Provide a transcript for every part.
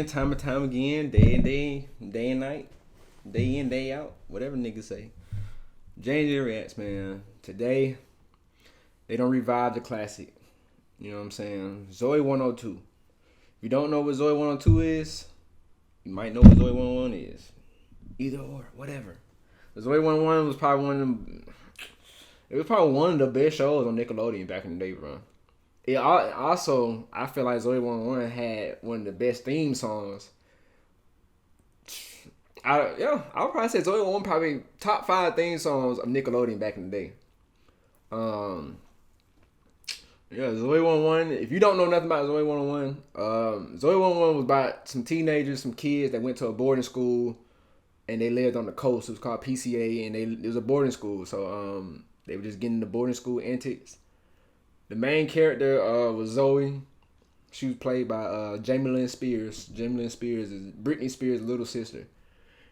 again, time and time again, day and night, day in, day out, whatever niggas say. J&J Reacts, man. Today, they don't revive the classic. You know what I'm saying? Zoey 102. If you don't know what Zoey 102 is, you might know what Zoey 101 is. Either or, whatever. The Zoey 101 was probably one of them. It was probably one of the best shows on Nickelodeon back in the day, bro. It also, I feel like Zoey 101 had one of the best theme songs. I would probably say Zoey 101 probably top 5 theme songs of Nickelodeon back in the day. Zoey 101. If you don't know nothing about Zoey 101, Zoey 101 was about some teenagers, some kids that went to a boarding school, and they lived on the coast. It was called PCA, and it was a boarding school. So they were just getting the boarding school antics. The main character was Zoey. She was played by Jamie Lynn Spears. Jamie Lynn Spears is Britney Spears' little sister.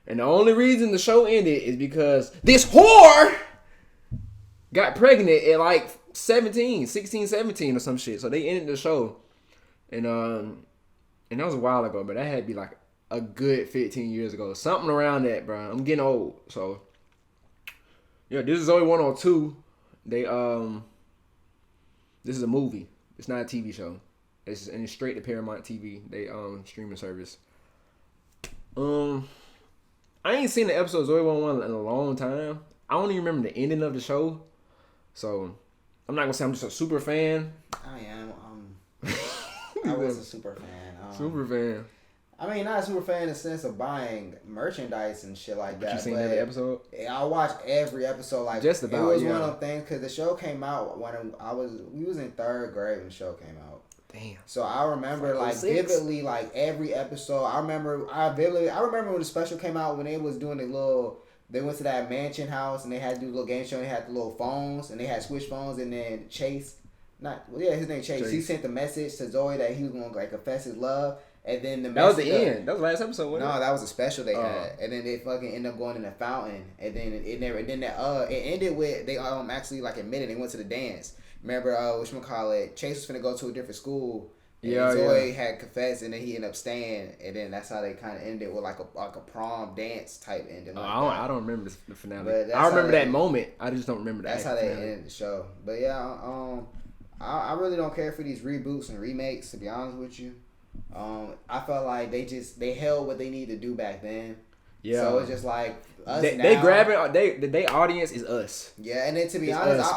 And the only reason the show ended is because this whore got pregnant at like 16, 17 or some shit. So they ended the show. And that was a while ago, but that had to be like a good 15 years ago. Something around that, bro. I'm getting old. So yeah, this is Zoey 102. This is a movie. It's not a TV show. It's straight to Paramount TV. They streaming service. I ain't seen the episode of Zoey 101 in a long time. I don't even remember the ending of the show. So I'm not gonna say I'm just a super fan. I am. I was a super fan. Super fan. I mean, not a super fan in the sense of buying merchandise and shit like that. You seen every episode? I watched every episode. Like just about. It was one of them things because the show came out when we was in 3rd grade when the show came out. Damn. So I remember like vividly like every episode. I remember when the special came out when they was doing they went to that mansion house and they had to do a little game show and they had the little phones and they had switch phones and then his name Chase. He sent the message to Zoey that he was gonna like confess his love. And then that was the end. That was the last episode. Wasn't it? No, that was a special they had. And then they fucking ended up going in the fountain. And then it ended with they actually like admitted they went to the dance. Remember Chase was finna go to a different school. And Zoey had confessed and then he ended up staying. And then that's how they kind of ended with like a prom dance type ending. Like I don't remember the finale. I remember that moment. I just don't remember that. That's how they ended the show. But yeah, I really don't care for these reboots and remakes, to be honest with you. I felt like they held what they need to do back then. Yeah. So it's just like us they grabbing they audience is us. Yeah, and then to be honest,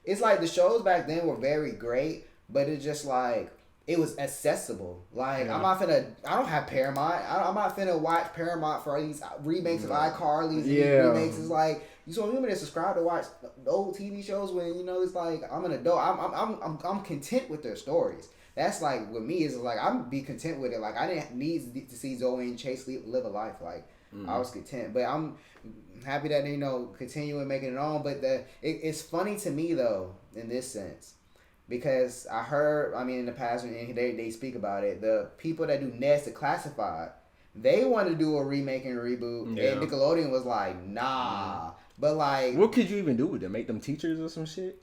it's like the shows back then were very great, but it's just like it was accessible. Like I don't have Paramount. I'm not finna watch Paramount for these remakes of iCarly's and remakes. It's like you want me to subscribe to watch old TV shows when it's like I'm an adult. I'm content with their stories. That's like with me is like I'm be content with it. Like I didn't need to see Zoey and Chase live a life. Like I was content, but I'm happy that they continuing making it on. But it's funny to me though in this sense because I heard in the past when they speak about it, the people that do Nested Classified, they want to do a remake and reboot, and Nickelodeon was like nah. But like, what could you even do with them? Make them teachers or some shit?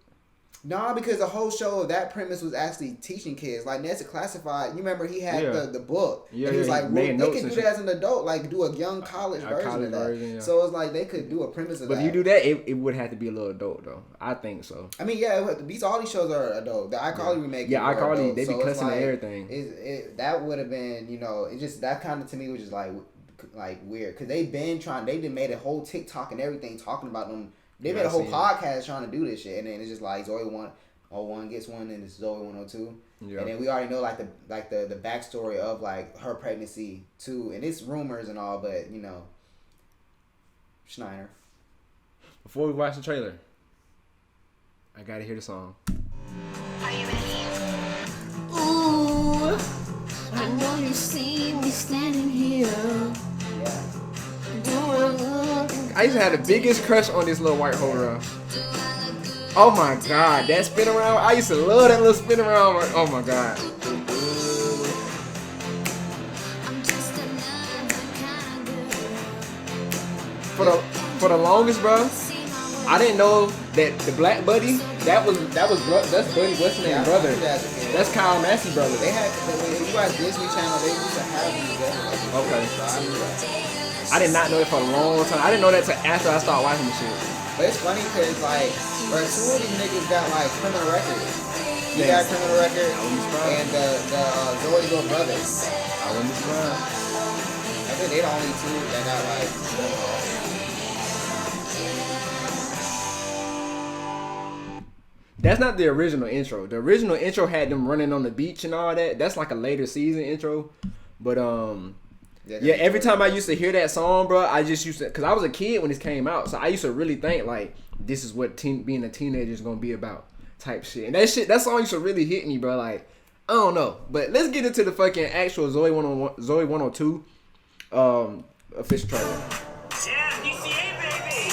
Nah, because the whole show of that premise was actually teaching kids. Like Nested Classified, you remember he had the book. Yeah, and he was like, they could do that as an adult, like do a young college version of that. Yeah. So it's like they could do a premise of that. But if you do that, it would have to be a little adult though. I think so. I mean, yeah, all these shows are adult. The iCarly remake. Yeah, iCarly, they be cussing and everything. That would have been, it just that kind of to me was just like weird because they done made a whole TikTok and everything talking about them. They made a whole podcast trying to do this shit, and then it's just like Zoey 101 gets one, and it's Zoey 102, and then we already know the backstory of like her pregnancy too, and it's rumors and all, but Schneider. Before we watch the trailer, I gotta hear the song. Are you ready? Ooh, I know you see me standing here. Yeah. I used to have the biggest crush on this little white hole. Oh my god, that spin around. I used to love that little spin around. Oh my god. For the longest, bro, I didn't know that the black buddy that's Buddy, what's his name, brother. That's Kyle Massey brothers. They had when you watch Disney Channel, they used to have these videos. Okay. So I knew that. I did not know it for a long time. I didn't know that till after I started watching the shit. But it's funny because like, bro, two of these niggas got like criminal records. He got a criminal record, and the Zoey little brothers. I wouldn't be surprised. I think they the only two that got like. That's not the original intro. The original intro had them running on the beach and all that. That's like a later season intro. But yeah, every time I used to hear that song, bro, I just used to, cause I was a kid when this came out, so I used to really think like this is what being a teenager is gonna be about, type shit. And that song used to really hit me, bro. Like I don't know, but let's get into the fucking actual Zoey 102 official trailer. Yeah, DCA baby.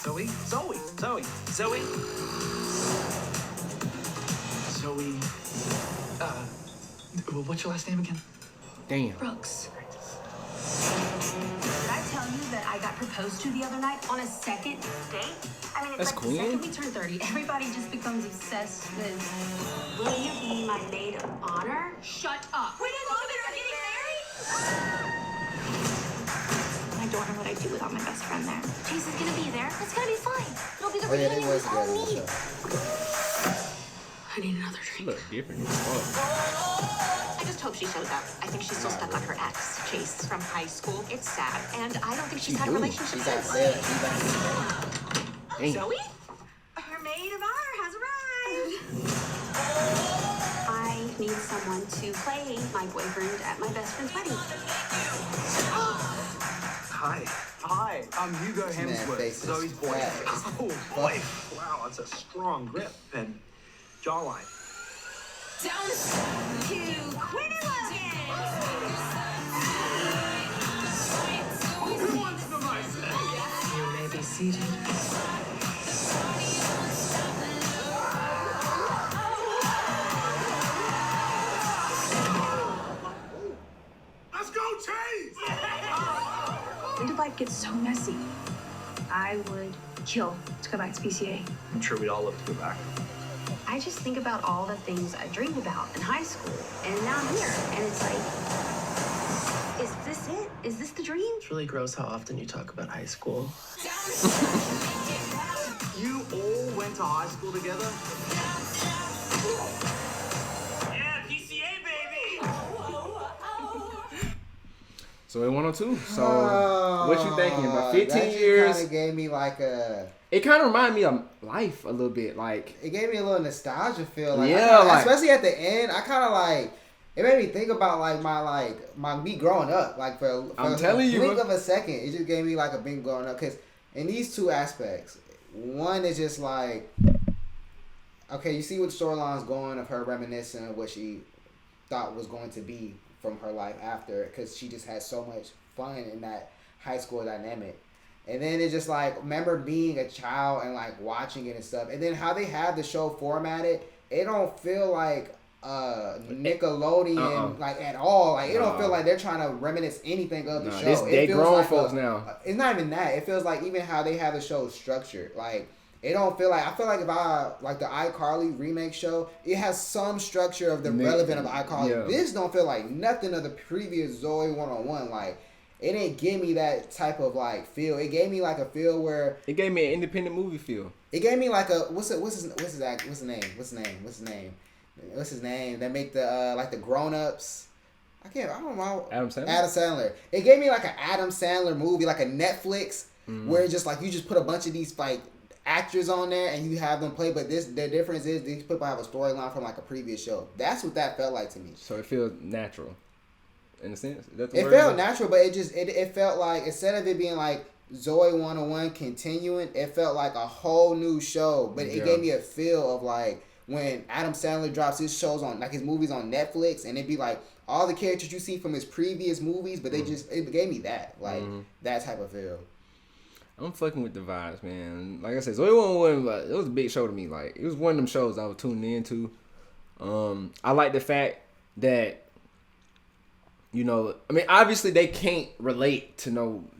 Zoey. What's your last name again? Damn. Brooks. Did I tell you that I got proposed to the other night on a second date? I mean, it's That's like cool. the second we turn 30, everybody just becomes obsessed with, will you be my maid of honor? Shut up. We didn't know we were getting married? I don't know what I'd do without my best friend there. Chase is gonna be there. It's gonna be fine. It'll be the Oh yeah, they reunion was we all together. need. I need another drink. Look different. Oh. I just hope she shows up. I think she's still stuck on her ex, Chase, from high school. It's sad. And I don't think she's had a relationship She got since. there. Damn. Zoey? Her maid of honor has arrived. I need someone to play my boyfriend at my best friend's wedding. Hi, I'm Hugo Hemsworth, face is Zoe's boyfriend. fat. Oh boy, wow, that's a strong grip and jawline. Down to Who wants the mic? You may be seated. Let's go, Chase! When did life get so messy? I would kill to go back to PCA. I'm sure we'd all love to go back. I just think about all the things I dreamed about in high school, and now I'm here, and it's like, is this it? Is this the dream? It's really gross how often you talk about high school. You all went to high school together? Yeah, DCA baby! So 102. So what you thinking? About 15 that years? Kind of gave me like a. It kind of reminded me of life a little bit. Like It gave me a little nostalgia feel. Like, Yeah, like- especially at the end, I kind of like. It made me think about my me growing up. Like for I'm a telling you, blink bro. of a second, it just gave me like a blink growing up. Cause in these two aspects, one is just like, okay, you see what the storyline's going of her reminiscing of what she thought was going to be from her life after, because she just had so much fun in that high school dynamic. And then it's just like, remember being a child and like watching it and stuff. And then how they have the show formatted, it don't feel like Nickelodeon like at all. Like it don't feel like they're trying to reminisce anything of the show. They It feels grown like folks now. It's not even that. It feels like even how they have the show structured. Like it don't feel like, I feel like if I like the iCarly remake show, it has some structure of the relevant of iCarly. Yeah. This don't feel like nothing of the previous Zoey 101. Like it didn't give me that type of like feel. It gave me like a feel where it gave me an independent movie feel. it gave me like a what's his name that make the like the grown-ups. I don't know. Adam Sandler? Adam Sandler. It gave me like an Adam Sandler movie, like a Netflix, where it's just like you just put a bunch of these like actors on there and you have them play. But the difference is these people have a storyline from like a previous show. That's what that felt like to me. So it feels natural, in a sense. Is that the It word? felt natural, but it felt like instead of it being like Zoey 101 continuing, it felt like a whole new show. But it gave me a feel of like when Adam Sandler drops his shows on, like his movies on Netflix, and it'd be like all the characters you see from his previous movies, but they just, it gave me that, like that type of feel. I'm fucking with the vibes, man. Like I said, Zoey 101, like, it was a big show to me. Like it was one of them shows I was tuning into. I like the fact that, you know, I mean, obviously they can't relate to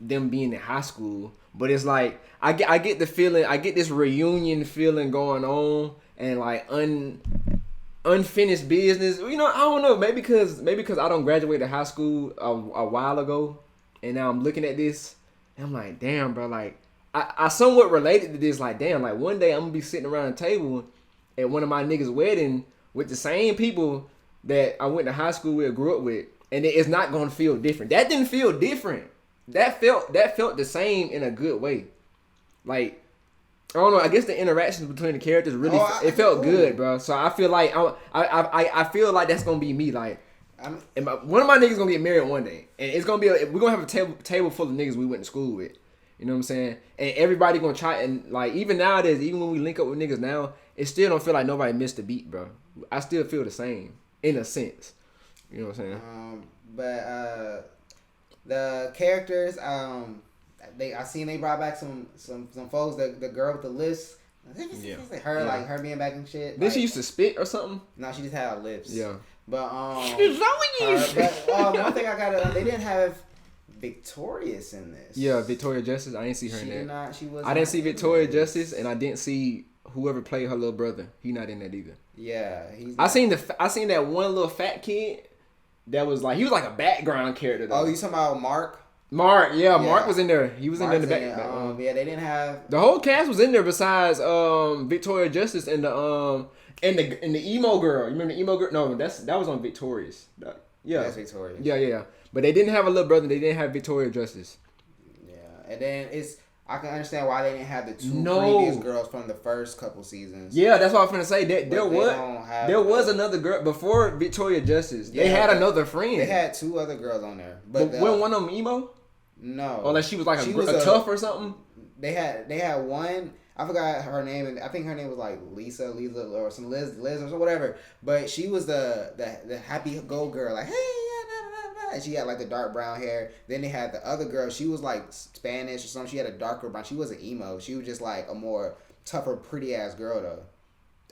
them being in high school, but it's like I get the feeling, I get this reunion feeling going on, and like unfinished business. You know, I don't know. Maybe because I don't graduated high school a while ago, and now I'm looking at this, and I'm like, damn, bro. Like, I somewhat related to this. Like, damn, like one day I'm gonna be sitting around a table at one of my niggas' wedding with the same people that I went to high school with, grew up with, and it's not gonna feel different. That didn't feel different. That felt the same in a good way. Like, I don't know. I guess the interactions between the characters really it felt good, bro. So I feel like I feel like that's gonna be me. Like, one of my niggas gonna get married one day, and it's gonna be we're gonna have a table full of niggas we went to school with. You know what I'm saying? And everybody gonna try, and like even nowadays, even when we link up with niggas now, it still don't feel like nobody missed a beat, bro. I still feel the same in a sense. You know what I'm saying? But the characters, I seen they brought back some folks. The girl with the lips, her being back and shit. Did she used to spit or something? No, she just had lips. Yeah. But Zoey. one thing I gotta, they didn't have Victorious in this. Yeah, Victoria Justice. I didn't see her in that. She was. I didn't see Victoria Justice, and I didn't see whoever played her little brother. He not in that either. Yeah, I seen that one little fat kid that was like, he was like a background character though. Oh, you talking about Mark? Mark, yeah, Mark was in there. He was Mark's in there in the back. Yeah, they didn't have the whole cast was in there besides Victoria Justice and the emo girl. You remember the emo girl? No, that was on Victorious. Yeah, that's Victorious. Yeah. But they didn't have a little brother. They didn't have Victoria Justice. Yeah, and then I can understand why they didn't have the two previous girls from the first couple seasons. Yeah, that's what I was gonna say. There was another girl before Victoria Justice. They had another friend. They had two other girls on there, but wasn't one of them emo? No, or like she was like a tough or something. They had one. I forgot her name, and I think her name was like Lisa, or some Liz or whatever. But she was the happy go girl, like hey. And she had like the dark brown hair. Then they had the other girl. She was like Spanish or something. She had a darker brown. She wasn't emo. She was just like a more tougher, pretty ass girl though.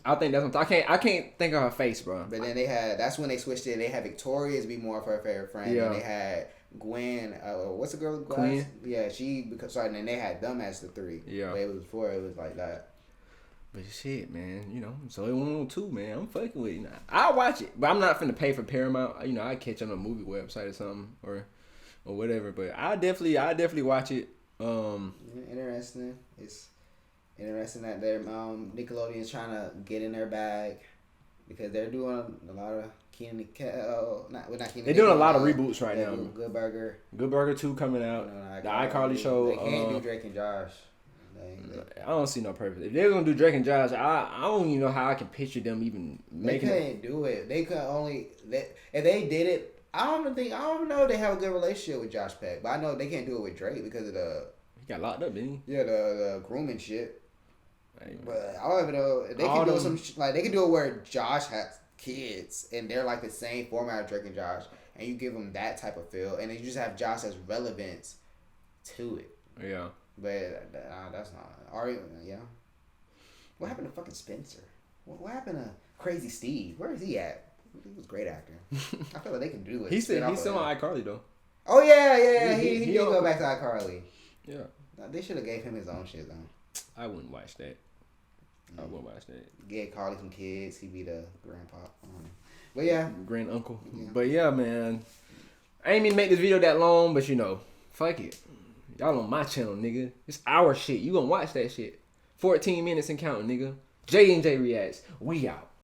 I think that's what I can't think of her face, bro. But then that's when they switched it. They had Victoria's be more of her favorite friend. Yeah. And they had Gwen. What's the girl? Queen. Yeah, and then they had them as the three. Yeah. But it was before it was like that. But shit, man, you know, Zoey 102, man, I'm fucking with it. I'll watch it, but I'm not finna pay for Paramount. You know, I catch on a movie website or something or whatever. But I definitely watch it. Interesting. It's interesting that they're Nickelodeon's trying to get in their bag because they're doing a lot of Keenan Kel. Not Keenan. They're doing a lot of reboots right now. Good Burger. Good Burger 2 coming out. The iCarly show. They can't do Drake and Josh. I don't see no purpose. If they're gonna do Drake and Josh, I don't even know how I can picture them even making. They couldn't do it. They could only if they did it. I don't know if they have a good relationship with Josh Peck, but I know they can't do it with Drake because of he got locked up, didn't he? Yeah, the grooming shit. But I don't even know they can do some like they can do it where Josh has kids and they're like the same format of Drake and Josh, and you give them that type of feel, and then you just have Josh as relevance to it. Yeah. But that's not. Yeah. What happened to fucking Spencer? What happened to Crazy Steve? Where is he at? He was a great actor. I feel like they can do it. He's still on iCarly though. Oh yeah. He did go back to iCarly. Yeah. They should have gave him his own shit though. I wouldn't watch that. I wouldn't watch that. Get Carly some kids. He'd be the grandpa. But yeah. Grand uncle. Yeah. But yeah, man. I ain't mean to make this video that long, but you know, fuck it. Y'all on my channel, nigga. It's our shit. You gonna watch that shit. 14 minutes and counting, nigga. J&J Reacts. We out.